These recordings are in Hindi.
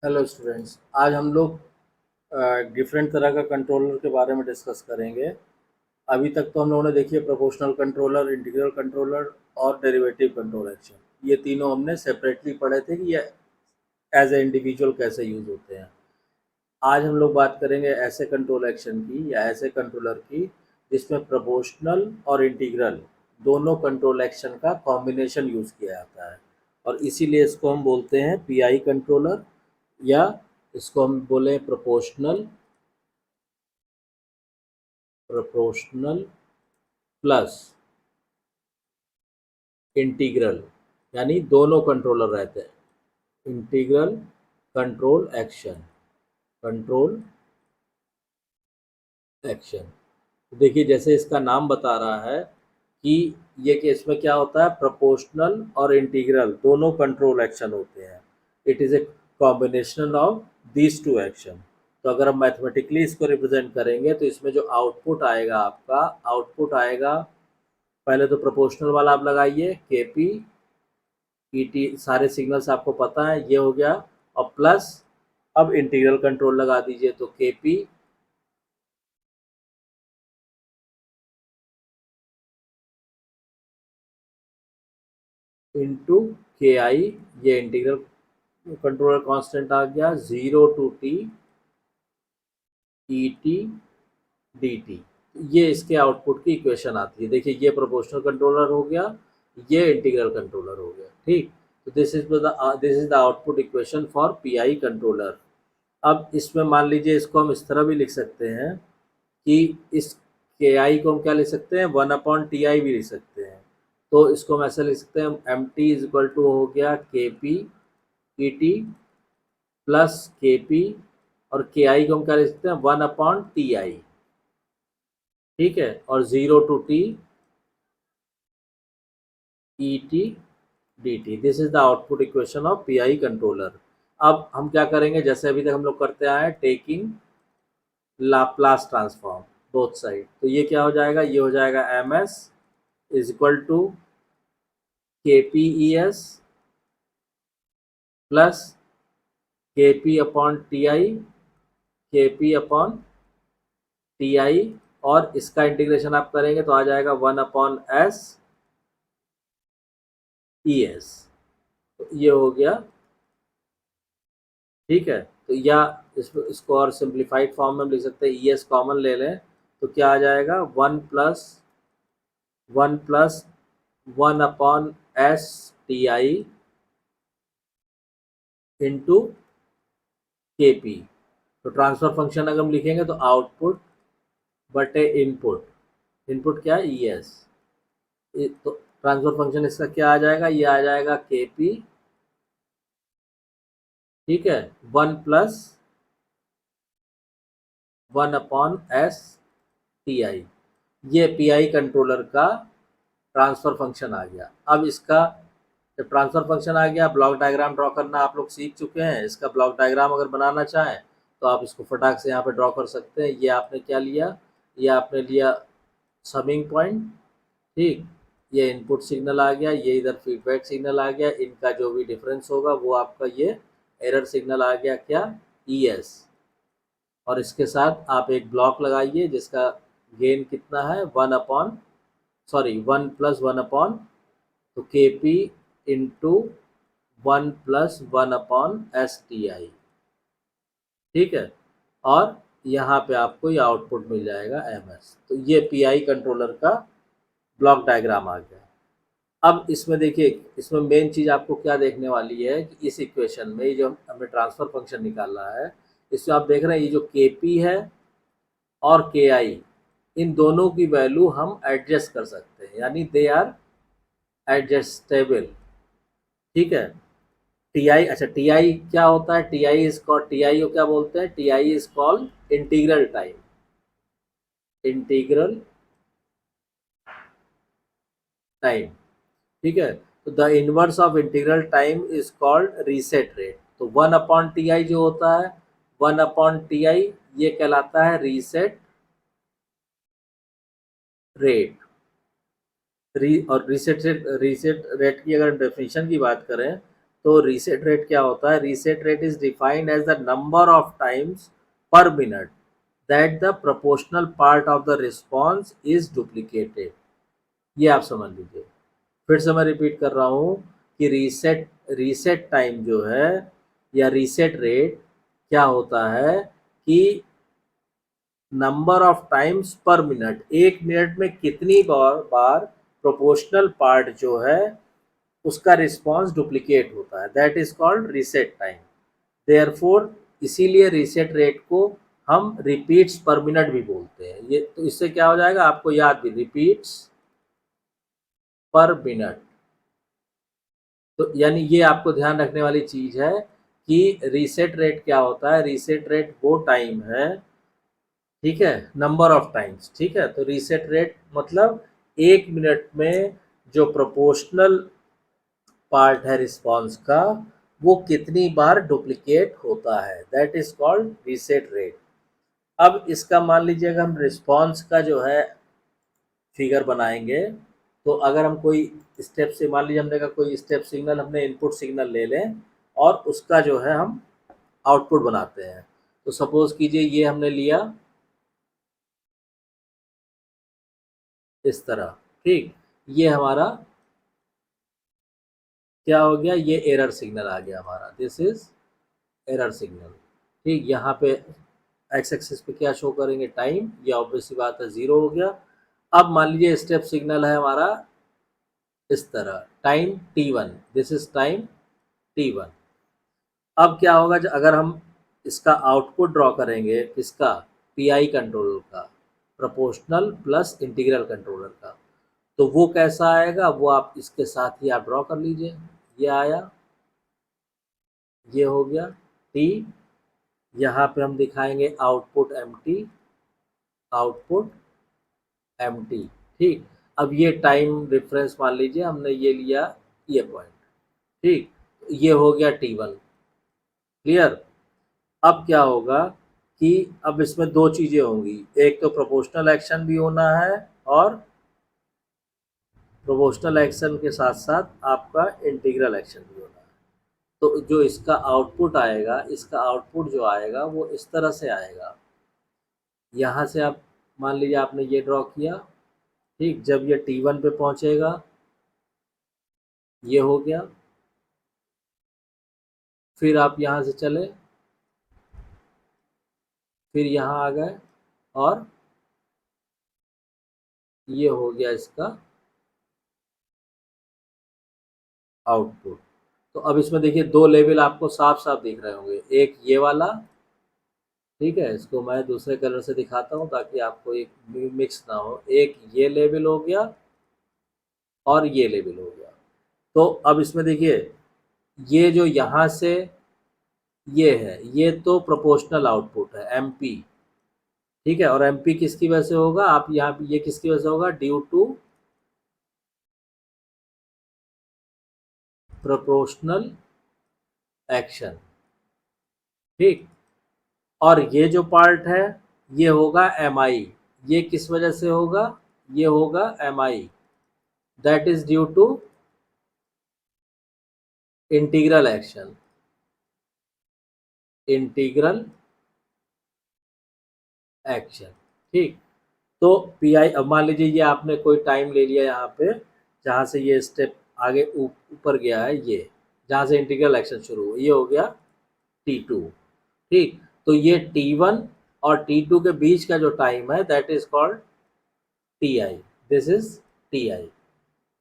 हेलो स्टूडेंट्स, आज हम लोग डिफरेंट तरह का कंट्रोलर के बारे में डिस्कस करेंगे। अभी तक तो हम लोगों ने देखी है प्रोपोर्शनल कंट्रोलर, इंटीग्रल कंट्रोलर और डेरिवेटिव कंट्रोल एक्शन। ये तीनों हमने सेपरेटली पढ़े थे कि ये एज ए इंडिविजुअल कैसे यूज होते हैं। आज हम लोग बात करेंगे ऐसे कंट्रोल एक्शन की या ऐसे कंट्रोलर की जिसमें प्रोपोर्शनल और इंटीग्रल दोनों कंट्रोल एक्शन का कॉम्बिनेशन यूज किया जाता है, और इसीलिए इसको हम बोलते हैं पीआई कंट्रोलर, या इसको हम बोले प्रोपोर्शनल प्लस इंटीग्रल, यानी दोनों कंट्रोलर रहते हैं। Integral control action, control action. देखिए, जैसे इसका नाम बता रहा है कि ये केस में क्या होता है, प्रोपोर्शनल और इंटीग्रल दोनों कंट्रोल एक्शन होते हैं। It is a combination of these two action. तो अगर हम मैथमेटिकली इसको रिप्रेजेंट करेंगे तो इसमें जो आउटपुट आएगा, आपका आउटपुट आएगा, पहले तो प्रोपोर्शनल वाला आप लगाइए, के पी ई टी, सारे सिग्नल्स आपको पता है, ये हो गया। और प्लस अब इंटीग्रल कंट्रोल लगा दीजिए, तो के पी इंटू के आई, ये इंटीग्रल कंट्रोलर कांस्टेंट आ गया, 0 to t E T D T. ये इसके आउटपुट की इक्वेशन आती है। देखिए, ये प्रोपोर्शनल कंट्रोलर हो गया, ये इंटीग्रल कंट्रोलर हो गया। ठीक, तो this is the output equation for P I controller. अब इसमें मान लीजिए, इसको हम इस तरह भी लिख सकते हैं कि इस के आई को हम क्या लिख सकते हैं, 1/ti भी लिख सकते हैं। तो इसको हम ऐसे लिख सकते हैं, M T is equal to हो गया K P E T plus K P, और के आई को हम क्या लिख सकते हैं, 1/ti। ठीक है, और 0 to t E T D T. This is the output equation of P I controller. अब हम क्या करेंगे, जैसे अभी तक हम लोग करते आए हैं, taking Laplace transform both side. तो ये क्या हो जाएगा, ये हो जाएगा M S is equal to K P E S plus K P upon T I, K P upon T आई, और इसका इंटीग्रेशन आप करेंगे तो आ जाएगा 1/s ई एस। तो ये हो गया। ठीक है, तो या इसको और सिंप्लीफाइड फॉर्म में हम लिख सकते हैं, ई एस कॉमन ले लें तो क्या आ जाएगा, 1+1/s ti इंटू के पी। तो ट्रांसफर फंक्शन अगर हम लिखेंगे तो आउटपुट बटे इनपुट, इनपुट क्या है, ई एस। तो ट्रांसफर फंक्शन इसका क्या आ जाएगा, ये आ जाएगा के पी, ठीक है, 1+1/s ti। ये पी आई कंट्रोलर का ट्रांसफर फंक्शन आ गया। अब इसका जब ट्रांसफर फंक्शन आ गया, ब्लॉक डायग्राम ड्रॉ करना आप लोग सीख चुके हैं। इसका ब्लॉक डायग्राम अगर बनाना चाहें तो आप इसको फटाक से यहाँ पे ड्रॉ कर सकते हैं। ये आपने क्या लिया, ये आपने लिया समिंग पॉइंट। ठीक, ये इनपुट सिग्नल आ गया, ये इधर फीडबैक सिग्नल आ गया, इनका जो भी डिफरेंस होगा वो आपका ये एरर सिग्नल आ गया, क्या, ई एस। और इसके साथ आप एक ब्लॉक लगाइए जिसका गेन कितना है, 1 तो के पी इंटू 1+1/STI। ठीक है, और यहाँ पे आपको ये आउटपुट मिल जाएगा MS। तो ये पीआई कंट्रोलर का ब्लॉक डायग्राम आ गया। अब इसमें देखिए, इसमें मेन चीज़ आपको क्या देखने वाली है कि इस इक्वेशन में ये जो हमने ट्रांसफर फंक्शन निकाला है, इसमें आप देख रहे हैं ये जो के पी है और के आई, इन दोनों की वैल्यू हम एडजस्ट कर सकते हैं, यानी दे आर एडजस्टेबल। ठीक है, टी आई, अच्छा टी आई क्या होता है, T I is called, T I को क्या बोलते हैं, T I is called integral time, integral time. ठीक है, तो the inverse of integral time is called reset rate. तो 1/ti जो होता है, 1/ti ये कहलाता है रीसेट रेट। और रीसेट रेट की अगर डेफिनेशन की बात करें तो रीसेट रेट क्या होता है? Reset rate is defined as the number of times per minute that the proportional part of the response is duplicated. ये आप समझ लीजिए। फिर से मैं रिपीट कर रहा हूँ कि रीसेट रीसेट टाइम जो है या रीसेट रेट क्या होता है कि number of times per minute, एक मिनट में कितनी बार प्रोपोर्शनल पार्ट जो है उसका रिस्पॉन्स डुप्लीकेट होता है, that is called reset time. Therefore इसीलिए रीसेट रेट को हम रिपीट्स पर मिनट भी बोलते हैं। ये तो इससे क्या हो जाएगा आपको याद भी, रिपीट्स पर मिनट। तो यानी ये आपको ध्यान रखने वाली चीज है कि रीसेट रेट क्या होता है। रीसेट रेट वो टाइम है, ठीक है, नंबर ऑफ टाइम्स, ठीक है। तो रीसेट रेट मतलब एक मिनट में जो प्रोपोर्शनल पार्ट है रिस्पॉन्स का वो कितनी बार डुप्लीकेट होता है, that is called reset rate. अब इसका मान लीजिए अगर हम रिस्पॉन्स का जो है फिगर बनाएंगे, तो अगर हम कोई स्टेप से, मान लीजिए हमने का कोई स्टेप सिग्नल, हमने इनपुट सिग्नल ले लें और उसका जो है हम आउटपुट बनाते हैं। तो सपोज कीजिए ये हमने लिया इस तरह, ठीक, ये हमारा क्या हो गया, ये एरर सिग्नल आ गया हमारा, दिस इज एरर सिग्नल, ठीक। यहाँ पे एक्स एक्सिस पे क्या शो करेंगे, टाइम, ये ऑब्वियस सी बात है 0 हो गया। अब मान लीजिए स्टेप सिग्नल है हमारा इस तरह, time t1, this is time t1। अब क्या होगा अगर हम इसका आउटपुट ड्रॉ करेंगे, किसका, पीआई कंट्रोलर का, प्रोपोर्शनल प्लस इंटीग्रल कंट्रोलर का, तो वो कैसा आएगा वो आप इसके साथ ही आप ड्रॉ कर लीजिए। ये आया, ये हो गया टी, यहाँ पे हम दिखाएंगे output M T, output M T, ठीक। अब ये टाइम डिफरेंस मान लीजिए हमने ये लिया, ये पॉइंट, ठीक, ये हो गया T1, क्लियर। अब क्या होगा कि अब इसमें दो चीज़ें होंगी, एक तो प्रोपोर्शनल एक्शन भी होना है और प्रोपोर्शनल एक्शन के साथ साथ आपका इंटीग्रल एक्शन भी होना है। तो जो इसका आउटपुट आएगा, इसका आउटपुट जो आएगा वो इस तरह से आएगा, यहाँ से आप मान लीजिए आपने ये ड्रॉ किया, ठीक, जब ये T1 पे पहुँचेगा ये हो गया, फिर आप यहाँ से चले, फिर यहाँ आ गए और ये हो गया इसका आउटपुट। तो अब इसमें देखिए दो लेवल आपको साफ साफ दिख रहे होंगे, एक ये वाला, ठीक है, इसको मैं दूसरे कलर से दिखाता हूँ ताकि आपको एक मिक्स ना हो, एक ये लेवल हो गया और ये लेवल हो गया। तो अब इसमें देखिए ये जो यहाँ से ये है, ये तो प्रोपोर्शनल आउटपुट है एमपी, ठीक है, और एमपी किसकी वजह से होगा, आप यहाँ ये किसकी वजह से होगा, ड्यू टू प्रोपोर्शनल एक्शन, ठीक। और ये जो पार्ट है ये होगा एम आई, ये किस वजह से होगा, ये होगा M I, that is due to integral action, integral action, ठीक। तो पी आई, अब मान लीजिए ये आपने कोई टाइम ले लिया यहाँ पे, जहाँ से ये स्टेप आगे ऊपर गया है, ये जहाँ से इंटीग्रल एक्शन शुरू हुआ, ये हो गया T2, ठीक। तो ये T1 और T2 के बीच का जो टाइम है that is called T I, this is T I,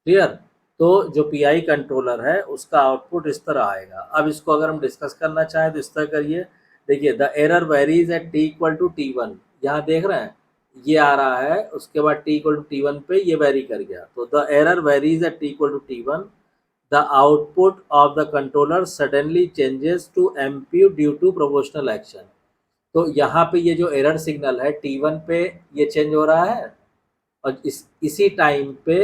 clear. तो जो पी आई कंट्रोलर है उसका आउटपुट इस तरह आएगा। अब इसको अगर हम डिस्कस करना चाहें तो इस तरह करिए, देखिए the error varies at T equal to T1, यहाँ देख रहे हैं ये आ रहा है, उसके बाद टी इक्वल टू T1 पे ये वेरी कर गया, तो the error varies at T equal to T1, the output of the controller suddenly changes to MP due to proportional action. तो यहाँ पे ये जो एरर सिग्नल है T1 पे ये चेंज हो रहा है और इसी टाइम पे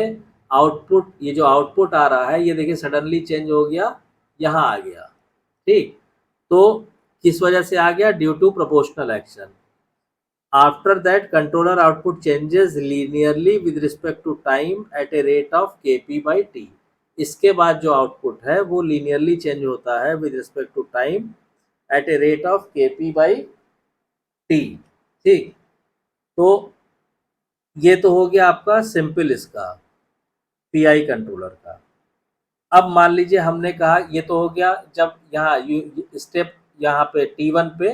आउटपुट, ये जो आउटपुट आ रहा है ये देखिए सडनली चेंज हो गया, यहाँ आ गया, ठीक। तो किस वजह से आ गया, due to proportional action. After that controller output changes linearly with respect to time at a rate of kp by t। इसके बाद जो आउटपुट है वो लीनियरली चेंज होता है with respect to time at a rate of Kp by T. ठीक, तो ये तो हो गया आपका सिंपल इसका पीआई कंट्रोलर का। अब मान लीजिए हमने कहा ये तो हो गया जब यहाँ स्टेप यहाँ पे T1 पे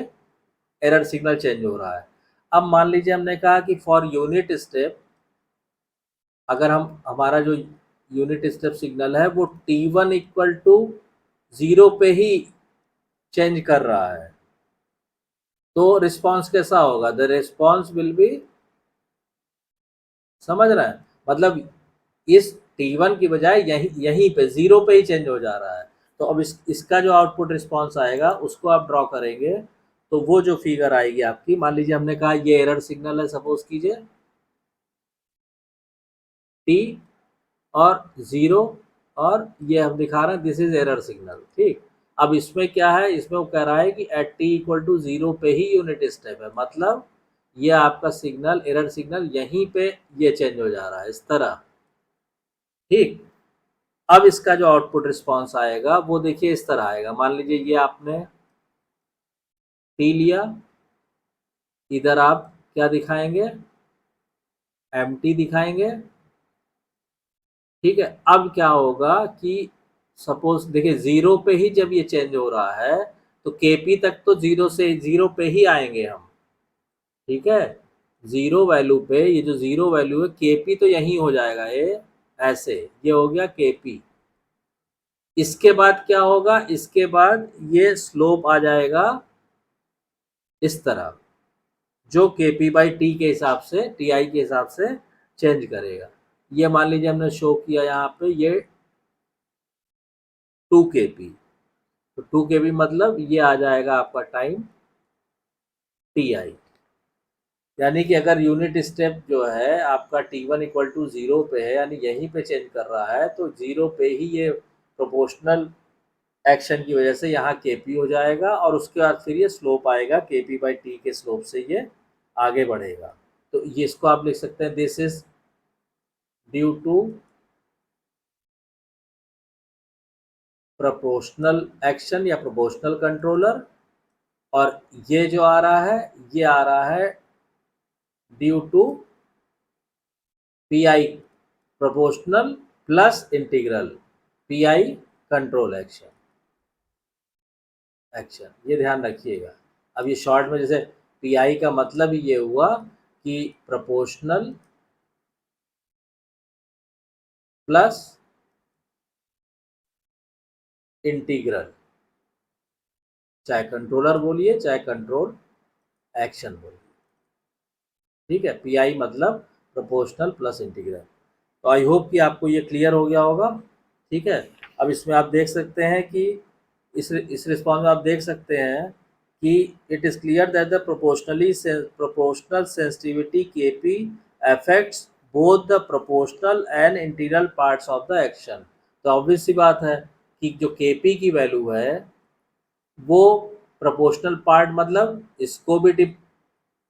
एरर सिग्नल चेंज हो रहा है। अब मान लीजिए हमने कहा कि फॉर यूनिट स्टेप, अगर हम हमारा जो यूनिट स्टेप सिग्नल है वो T1 इक्वल टू 0 पे ही चेंज कर रहा है, तो रिस्पॉन्स कैसा होगा? द रिस्पॉन्स विल बी, समझ रहे हैं, मतलब इस T1 की बजाय यहीं पे 0 पे ही चेंज हो जा रहा है। तो अब इसका जो आउटपुट रिस्पॉन्स आएगा उसको आप ड्रॉ करेंगे, तो वो जो फिगर आएगी आपकी, मान लीजिए हमने कहा ये एरर सिग्नल है, सपोज कीजिए T और 0, और ये हम दिखा रहे हैं दिस इज एरर सिग्नल। ठीक, अब इसमें क्या है, इसमें वो कह रहा है कि एट T इक्वल टू 0 पे ही यूनिट स्टेप है, मतलब ये आपका सिग्नल, एरर सिग्नल यहीं पे ये चेंज हो जा रहा है इस तरह। ठीक, अब इसका जो आउटपुट रिस्पॉन्स आएगा वो देखिए इस तरह आएगा। मान लीजिए ये आपने T लिया, इधर आप क्या दिखाएंगे, MT दिखाएंगे। ठीक है, अब क्या होगा कि सपोज देखिए 0 पे ही जब ये चेंज हो रहा है तो Kp तक तो 0 पे ही आएंगे हम। ठीक है, 0 वैल्यू पे ये जो 0 वैल्यू है Kp तो यही हो जाएगा, ये ऐसे, ये हो गया Kp। इसके बाद क्या होगा, इसके बाद ये स्लोप आ जाएगा इस तरह, जो Kp बाई टी के हिसाब से, Ti के हिसाब से चेंज करेगा। ये मान लीजिए हमने शो किया यहाँ पे ये 2Kp, तो 2Kp मतलब ये आ जाएगा आपका टाइम Ti। यानी कि अगर यूनिट स्टेप जो है आपका T1 इक्वल टू 0 पे है, यानी यहीं पे चेंज कर रहा है, तो 0 पे ही ये प्रोपोर्शनल एक्शन की वजह से यहाँ Kp हो जाएगा, और उसके बाद फिर ये स्लोप आएगा Kp बाई टी के स्लोप से ये आगे बढ़ेगा। तो ये इसको आप लिख सकते हैं this is due to proportional action या प्रोपोर्शनल कंट्रोलर, और ये जो आ रहा है ये आ रहा है due to PI proportional plus integral PI control action. ये ध्यान रखिएगा। अब ये शॉर्ट में जैसे पीआई का मतलब ही ये हुआ कि प्रोपोर्शनल प्लस इंटीग्रल, चाहे कंट्रोलर बोलिए चाहे कंट्रोल एक्शन बोलिए। ठीक है, पीआई मतलब प्रोपोर्शनल प्लस इंटीग्रल। तो आई होप कि आपको ये क्लियर हो गया होगा। ठीक है, अब इसमें आप देख सकते हैं कि इस रिस्पॉन्स में आप देख सकते हैं कि it is clear that the proportional sensitivity Kp affects both the proportional and integral parts of the action. तो ऑब्वियस सी बात है कि जो Kp की वैल्यू है वो प्रोपोर्शनल पार्ट मतलब इसको भी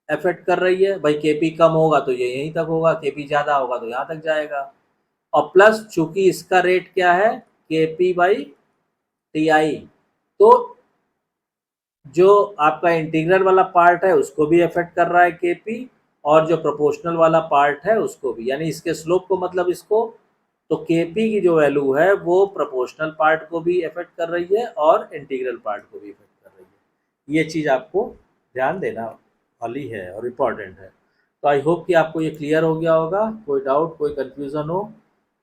अफेक्ट कर रही है। भाई Kp कम होगा तो ये यहीं तक होगा, Kp ज़्यादा होगा तो यहाँ तक जाएगा, और प्लस चूंकि इसका रेट क्या है Kp बाई Ti, तो जो आपका इंटीग्रल वाला पार्ट है उसको भी अफेक्ट कर रहा है Kp, और जो प्रोपोर्शनल वाला पार्ट है उसको भी, यानी इसके स्लोप को मतलब इसको, तो Kp की जो वैल्यू है वो प्रोपोर्शनल पार्ट को भी अफेक्ट कर रही है और इंटीग्रल पार्ट को भी अफेक्ट कर रही है। ये चीज़ आपको ध्यान देना वाली है और इम्पॉर्टेंट है। तो आई होप कि आपको ये क्लियर हो गया होगा। कोई डाउट, कोई कन्फ्यूज़न हो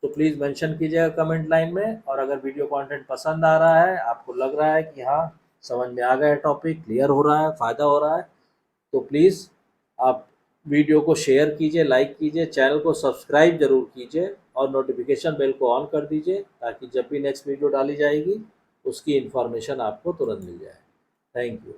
तो प्लीज़ मेंशन कीजिएगा कमेंट लाइन में। और अगर वीडियो कंटेंट पसंद आ रहा है, आपको लग रहा है कि हाँ समझ में आ गया, टॉपिक क्लियर हो रहा है, फ़ायदा हो रहा है, तो प्लीज़ आप वीडियो को शेयर कीजिए, लाइक कीजिए, चैनल को सब्सक्राइब जरूर कीजिए, और नोटिफिकेशन बेल को ऑन कर दीजिए ताकि जब भी नेक्स्ट वीडियो डाली जाएगी उसकी इन्फॉर्मेशन आपको तुरंत मिल जाए। Thank you.